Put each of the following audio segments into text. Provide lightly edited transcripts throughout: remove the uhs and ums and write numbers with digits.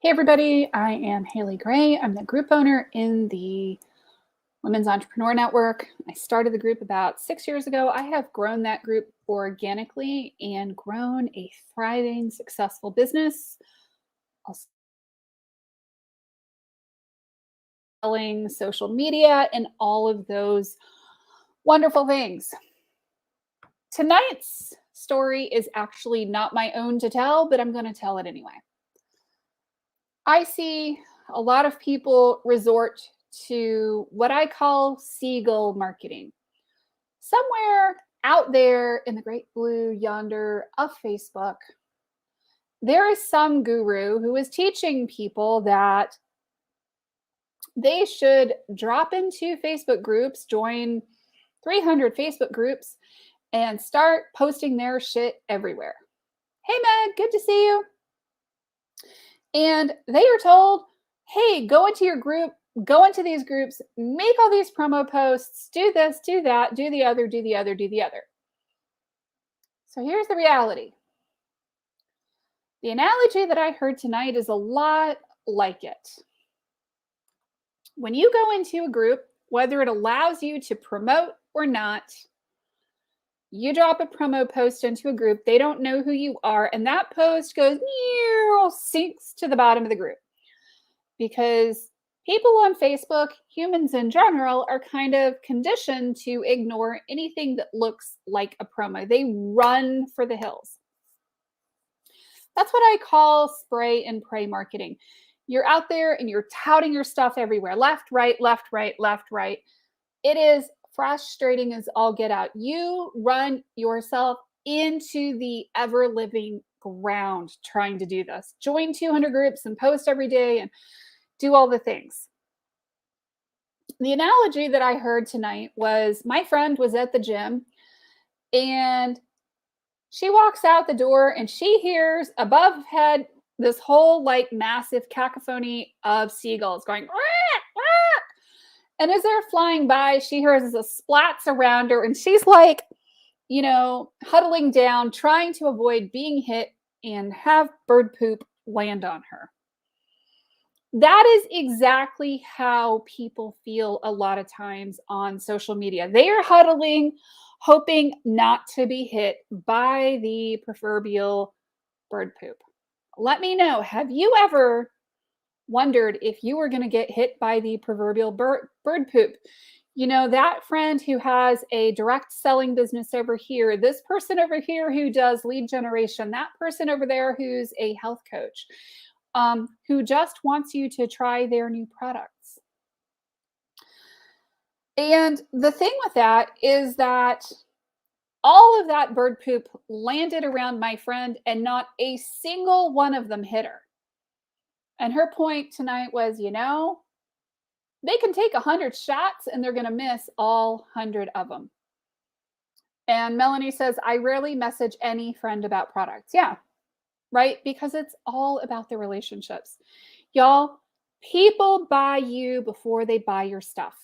Hey everybody, I am Haley Gray. I'm the group owner in the Women's Entrepreneur Network. I started the group about 6 years ago. I have grown that group organically and grown a thriving, successful business, also selling social media and all of those wonderful things. Tonight's story is actually not my own to tell, but I'm going to tell it anyway. I see a lot of people resort to what I call Seagull Marketing. Somewhere out there in the great blue yonder of Facebook, there is some guru who is teaching people that they should drop into Facebook groups, join 300 Facebook groups, and start posting their shit everywhere. Hey, Meg, good to see you. And they are told, hey, go into your group, go into these groups, make all these promo posts, do this, do that, do the other, do the other, do the other. So here's the reality. The analogy that I heard tonight is a lot like it. When you go into a group, whether it allows you to promote or not, you drop a promo post into a group, they don't know who you are, and that post goes, sinks to the bottom of the group. Because people on Facebook, humans in general, are kind of conditioned to ignore anything that looks like a promo. They run for the hills. That's what I call spray and pray marketing. You're out there and you're touting your stuff everywhere, left, right, left, right, left, right. It is frustrating as all get out. You run yourself into the ever living ground trying to do this. Join 200 groups and post every day and do all the things. The analogy that I heard tonight was my friend was at the gym and she walks out the door and she hears above head this whole like massive cacophony of seagulls going, "Rah, rah." And as they're flying by, she hears the splats around her and she's like, huddling down, trying to avoid being hit and have bird poop land on her. That is exactly how people feel a lot of times on social media. They are huddling, hoping not to be hit by the proverbial bird poop. Let me know, have you ever wondered if you were going to get hit by the proverbial bird poop? That friend who has a direct selling business over here, this person over here who does lead generation, that person over there who's a health coach, who just wants you to try their new products. And the thing with that is that all of that bird poop landed around my friend and not a single one of them hit her. And her point tonight was, they can take 100 shots and they're going to miss all 100 of them. And Melanie says, I rarely message any friend about products. Yeah, right? Because it's all about the relationships. Y'all, people buy you before they buy your stuff.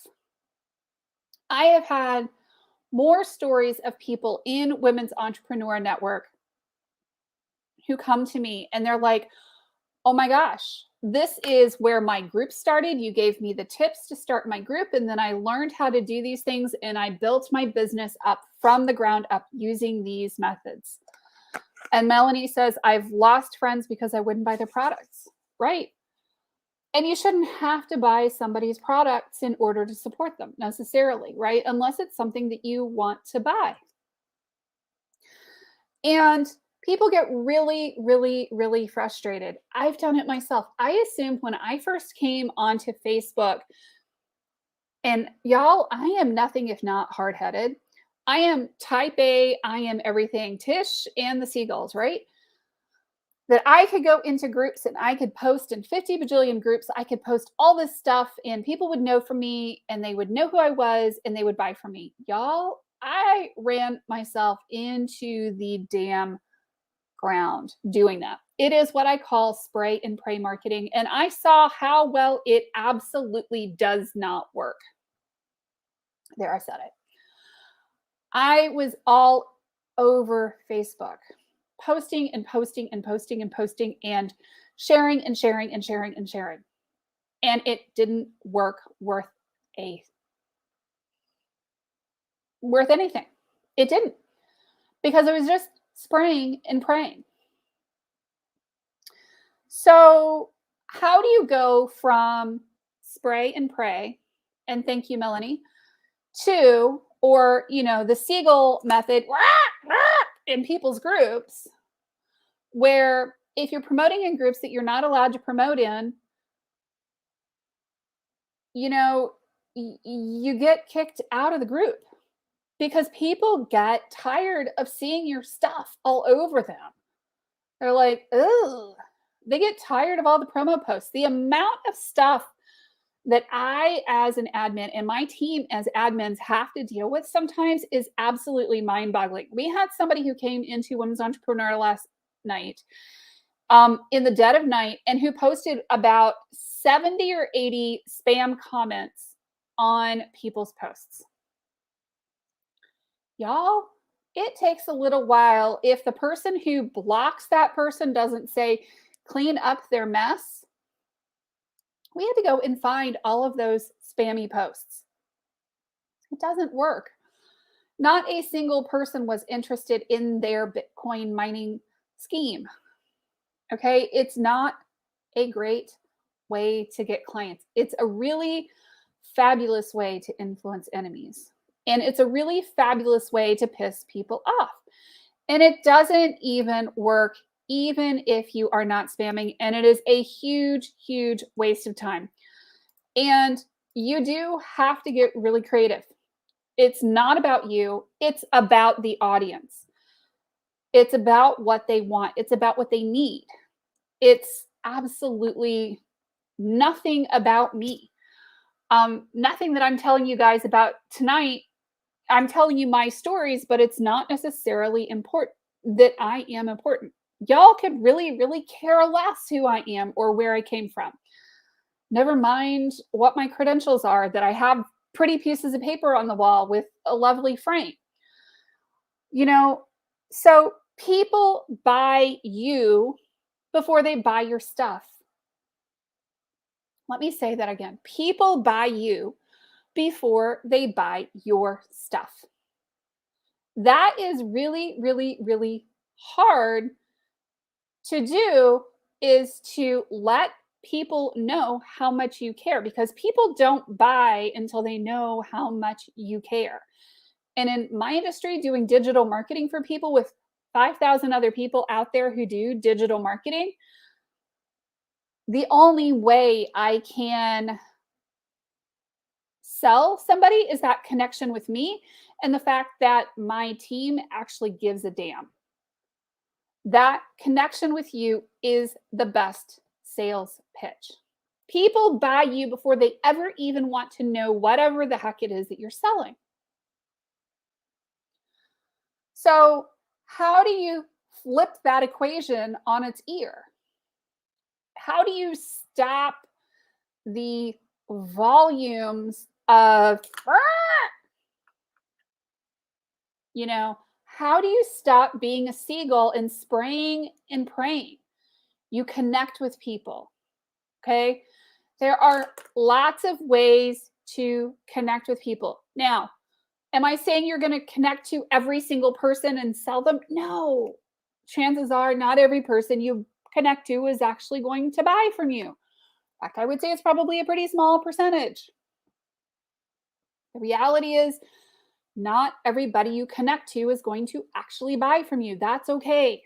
I have had more stories of people in Women's Entrepreneur Network who come to me and they're like, oh my gosh, this is where my group started. You gave me the tips to start my group. And then I learned how to do these things. And I built my business up from the ground up using these methods. And Melanie says, I've lost friends because I wouldn't buy their products. Right. And you shouldn't have to buy somebody's products in order to support them necessarily, right? Unless it's something that you want to buy. And people get really, really, really frustrated. I've done it myself. I assumed when I first came onto Facebook, and y'all, I am nothing if not hard-headed. I am type A, I am everything. Tish and the Seagulls, right? That I could go into groups and I could post in 50 bajillion groups. I could post all this stuff and people would know from me and they would know who I was and they would buy from me. Y'all, I ran myself into the damn ground doing that. It is what I call spray and pray marketing. And I saw how well it absolutely does not work. There, I said it. I was all over Facebook, posting and posting and posting and posting and sharing and sharing and sharing and sharing. And it didn't work worth anything. It didn't, because it was just spraying and praying. So, how do you go from spray and pray, and thank you, Melanie, to, or, the Seagull method in people's groups, where if you're promoting in groups that you're not allowed to promote in, you get kicked out of the group because people get tired of seeing your stuff all over them. They're like, ugh. They get tired of all the promo posts. The amount of stuff that I, as an admin, and my team as admins have to deal with sometimes is absolutely mind-boggling. We had somebody who came into Women's Entrepreneur last night, in the dead of night, and who posted about 70 or 80 spam comments on people's posts. Y'all, it takes a little while. If the person who blocks that person doesn't say, clean up their mess, we had to go and find all of those spammy posts. It doesn't work. Not a single person was interested in their Bitcoin mining scheme. Okay, it's not a great way to get clients. It's a really fabulous way to influence enemies. And it's a really fabulous way to piss people off. And it doesn't even work even if you are not spamming. And it is a huge, huge waste of time. And you do have to get really creative. It's not about you. It's about the audience. It's about what they want. It's about what they need. It's absolutely nothing about me. Nothing that I'm telling you guys about tonight. I'm telling you my stories, but it's not necessarily important that I am important. Y'all could really, really care less who I am or where I came from. Never mind what my credentials are, that I have pretty pieces of paper on the wall with a lovely frame. So people buy you before they buy your stuff. Let me say that again. People buy you before they buy your stuff. That is really, really, really hard to do, is to let people know how much you care, because people don't buy until they know how much you care. And in my industry, doing digital marketing for people with 5,000 other people out there who do digital marketing, the only way I can sell somebody is that connection with me and the fact that my team actually gives a damn. That connection with you is the best sales pitch. People buy you before they ever even want to know whatever the heck it is that you're selling. So, how do you flip that equation on its ear? How do you stop the volumes of, how do you stop being a seagull and spraying and praying? You connect with people, okay? There are lots of ways to connect with people. Now, am I saying you're going to connect to every single person and sell them? No. Chances are not every person you connect to is actually going to buy from you. In fact, I would say it's probably a pretty small percentage. The reality is, not everybody you connect to is going to actually buy from you. That's okay.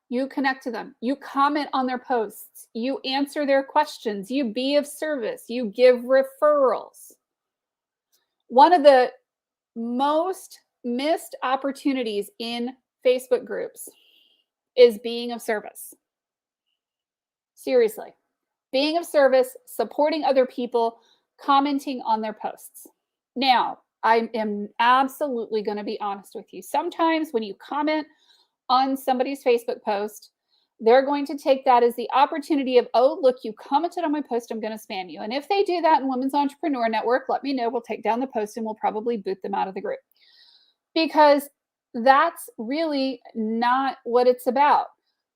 You connect to them. You comment on their posts. You answer their questions. You be of service. You give referrals. One of the most missed opportunities in Facebook groups is being of service. Seriously. Being of service, supporting other people, commenting on their posts. Now, I am absolutely going to be honest with you. Sometimes when you comment on somebody's Facebook post, they're going to take that as the opportunity of, oh, look, you commented on my post, I'm going to spam you. And if they do that in Women's Entrepreneur Network, let me know. We'll take down the post and we'll probably boot them out of the group. Because That's really not what it's about.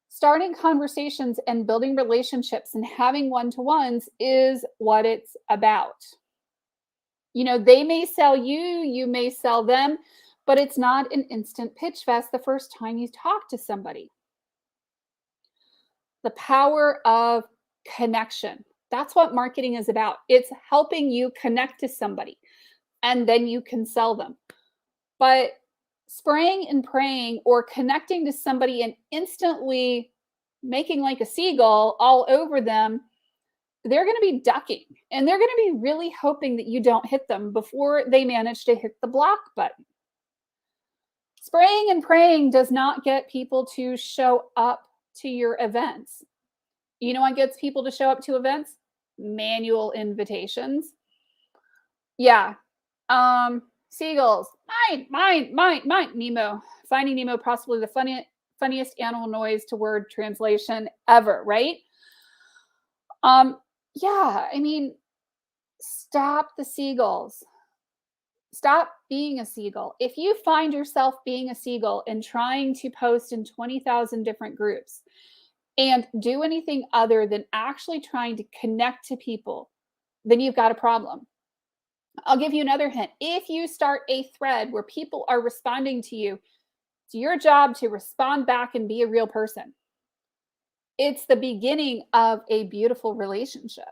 Starting conversations and building relationships and having one-to-ones is what it's about. They may sell you, you may sell them, but it's not an instant pitch fest the first time you talk to somebody. The power of connection. That's what marketing is about. It's helping you connect to somebody and then you can sell them. But spraying and praying or connecting to somebody and instantly making like a seagull all over them, they're going to be ducking and they're going to be really hoping that you don't hit them before they manage to hit the block button. Spraying and praying does not get people to show up to your events. You know what gets people to show up to events? Manual invitations. Yeah. Seagulls. Mine. Nemo. Finding Nemo, possibly the funniest animal noise to word translation ever, right? Yeah, I mean, stop the seagulls. Stop being a seagull. If you find yourself being a seagull and trying to post in 20,000 different groups and do anything other than actually trying to connect to people, then you've got a problem. I'll give you another hint. If you start a thread where people are responding to you, it's your job to respond back and be a real person. It's the beginning of a beautiful relationship,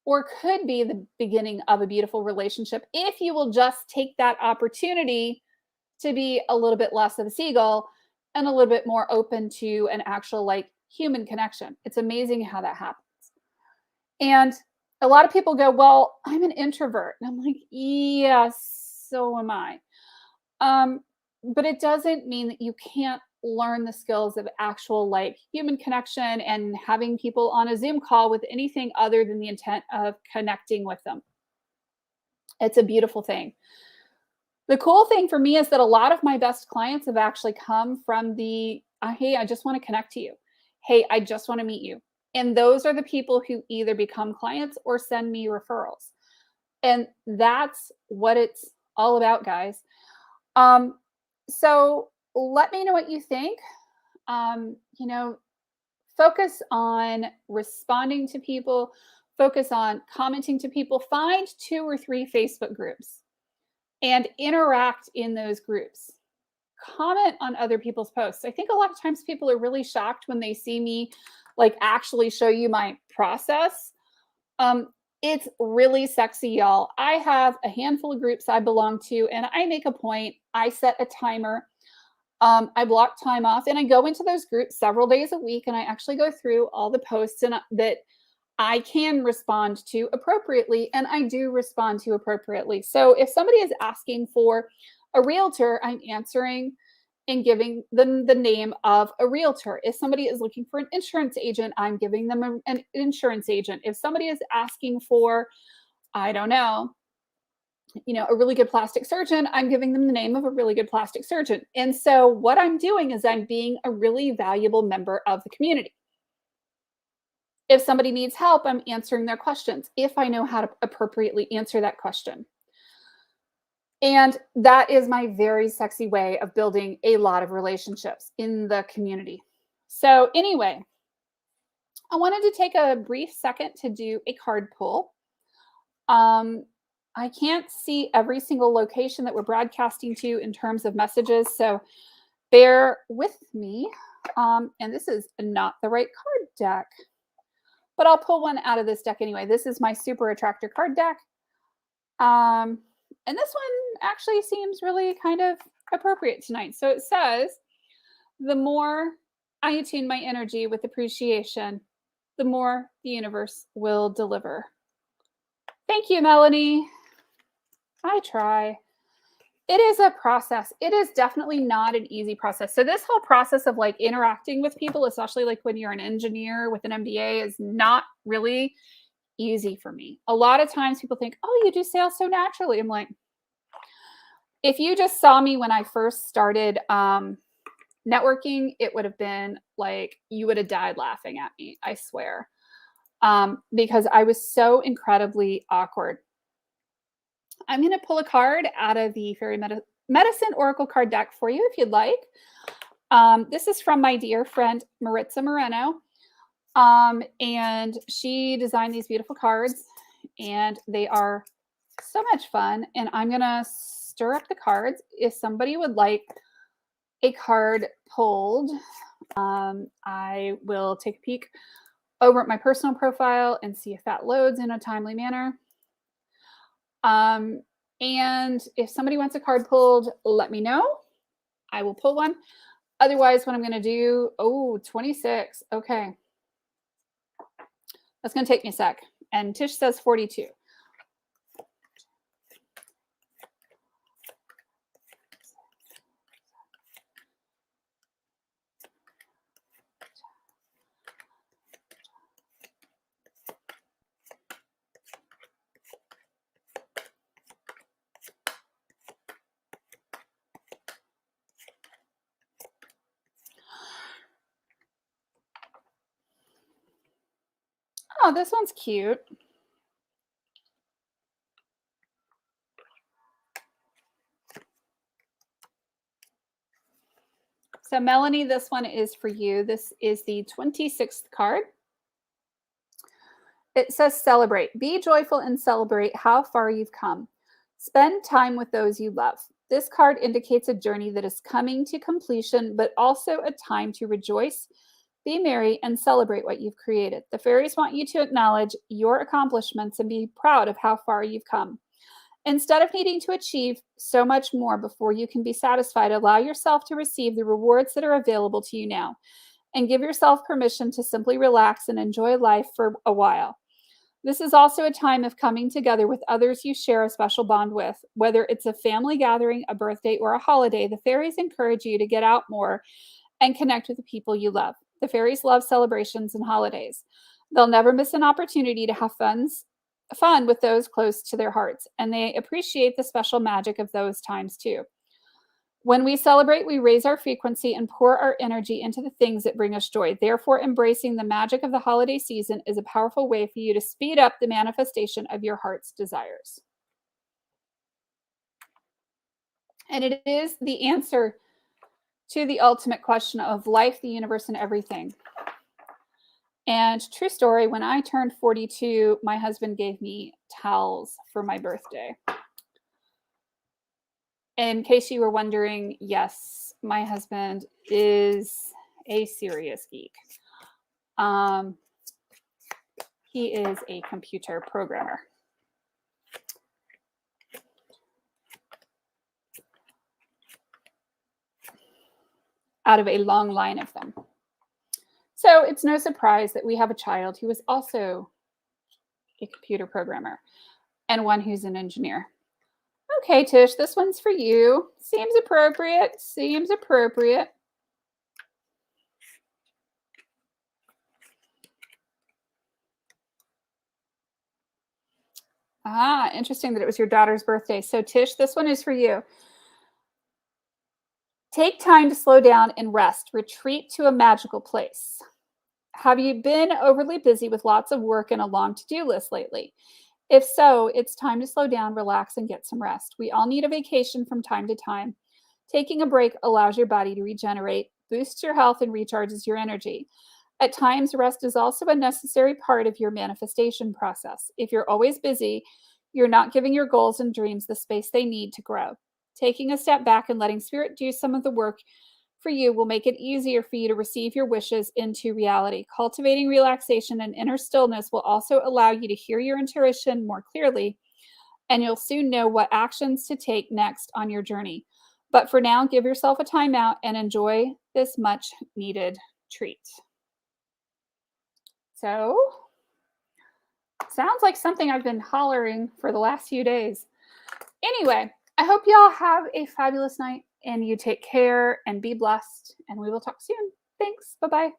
or could be the beginning of a beautiful relationship if you will just take that opportunity to be a little bit less of a seagull and a little bit more open to an actual like human connection. It's amazing how that happens. And a lot of people go, well, I'm an introvert. And I'm like, yes, so am I. But it doesn't mean that you can't learn the skills of actual like human connection and having people on a Zoom call with anything other than the intent of connecting with them. It's a beautiful thing. The cool thing for me is that a lot of my best clients have actually come from the, hey, I just want to connect to you. Hey, I just want to meet you. And those are the people who either become clients or send me referrals. And that's what it's all about, guys. So let me know what you think. Focus on responding to people, focus on commenting to people, find 2 or 3 Facebook groups and interact in those groups. Comment on other people's posts. I think a lot of times people are really shocked when they see me like actually show you my process. It's really sexy, y'all. I have a handful of groups I belong to, and I make a point. I set a timer. I block time off, and I go into those groups several days a week, and I actually go through all the posts that I can respond to appropriately, and I do respond to appropriately. So if somebody is asking for a realtor, I'm answering and giving them the name of a realtor. If somebody is looking for an insurance agent, I'm giving them an insurance agent. If somebody is asking for, I don't know, a really good plastic surgeon, I'm giving them the name of a really good plastic surgeon. And so what I'm doing is I'm being a really valuable member of the community. If somebody needs help, I'm answering their questions if I know how to appropriately answer that question. And that is my very sexy way of building a lot of relationships in the community. So anyway, I wanted to take a brief second to do a card pull. I can't see every single location that we're broadcasting to in terms of messages, so bear with me. And this is not the right card deck, but I'll pull one out of this deck anyway. This is my Super Attractor card deck. And this one actually seems really kind of appropriate tonight. So it says, the more I attune my energy with appreciation, the more the universe will deliver. Thank you, Melanie. I try. It is a process. It is definitely not an easy process. So this whole process of like interacting with people, especially like when you're an engineer with an MBA, is not really easy for me. A lot of times people think, oh, you do sales so naturally. I'm like, if you just saw me when I first started networking, it would have been like, you would have died laughing at me, I swear. Because I was so incredibly awkward. I'm going to pull a card out of the Fairy medicine oracle card deck for you if you'd like. This is from my dear friend Maritza Moreno. And she designed these beautiful cards, and they are so much fun. And I'm going to stir up the cards. If somebody would like a card pulled, I will take a peek over at my personal profile and see if that loads in a timely manner. And if somebody wants a card pulled, let me know. I will pull one. Otherwise, what I'm going to do, 26. Okay. That's going to take me a sec. And Tish says 42. Oh, this one's cute. So Melanie, this one is for you. This is the 26th card. It says celebrate. Be joyful and celebrate how far you've come. Spend time with those you love. This card indicates a journey that is coming to completion, but also a time to rejoice, be merry, and celebrate what you've created. The fairies want you to acknowledge your accomplishments and be proud of how far you've come. Instead of needing to achieve so much more before you can be satisfied, allow yourself to receive the rewards that are available to you now, and give yourself permission to simply relax and enjoy life for a while. This is also a time of coming together with others you share a special bond with. Whether it's a family gathering, a birthday, or a holiday, the fairies encourage you to get out more and connect with the people you love. The fairies love celebrations and holidays. They'll never miss an opportunity to have fun with those close to their hearts, and they appreciate the special magic of those times too. When we celebrate, we raise our frequency and pour our energy into the things that bring us joy. Therefore, embracing the magic of the holiday season is a powerful way for you to speed up the manifestation of your heart's desires. And it is the answer to the ultimate question of life, the universe, and everything. And true story, when I turned 42, my husband gave me towels for my birthday. In case you were wondering, yes, my husband is a serious geek. He is a computer programmer. Out of a long line of them. So it's no surprise that we have a child who is also a computer programmer and one who's an engineer. Okay, Tish, this one's for you. Seems appropriate. Seems appropriate. Interesting that it was your daughter's birthday. So Tish, this one is for you. Take time to slow down and rest. Retreat to a magical place. Have you been overly busy with lots of work and a long to-do list lately? If so, it's time to slow down, relax, and get some rest. We all need a vacation from time to time. Taking a break allows your body to regenerate, boosts your health, and recharges your energy. At times, rest is also a necessary part of your manifestation process. If you're always busy, you're not giving your goals and dreams the space they need to grow. Taking a step back and letting spirit do some of the work for you will make it easier for you to receive your wishes into reality. Cultivating relaxation and inner stillness will also allow you to hear your intuition more clearly, and you'll soon know what actions to take next on your journey. But for now, give yourself a timeout and enjoy this much needed treat. So, sounds like something I've been hollering for the last few days. Anyway, I hope y'all have a fabulous night and you take care and be blessed, and we will talk soon. Thanks. Bye-bye.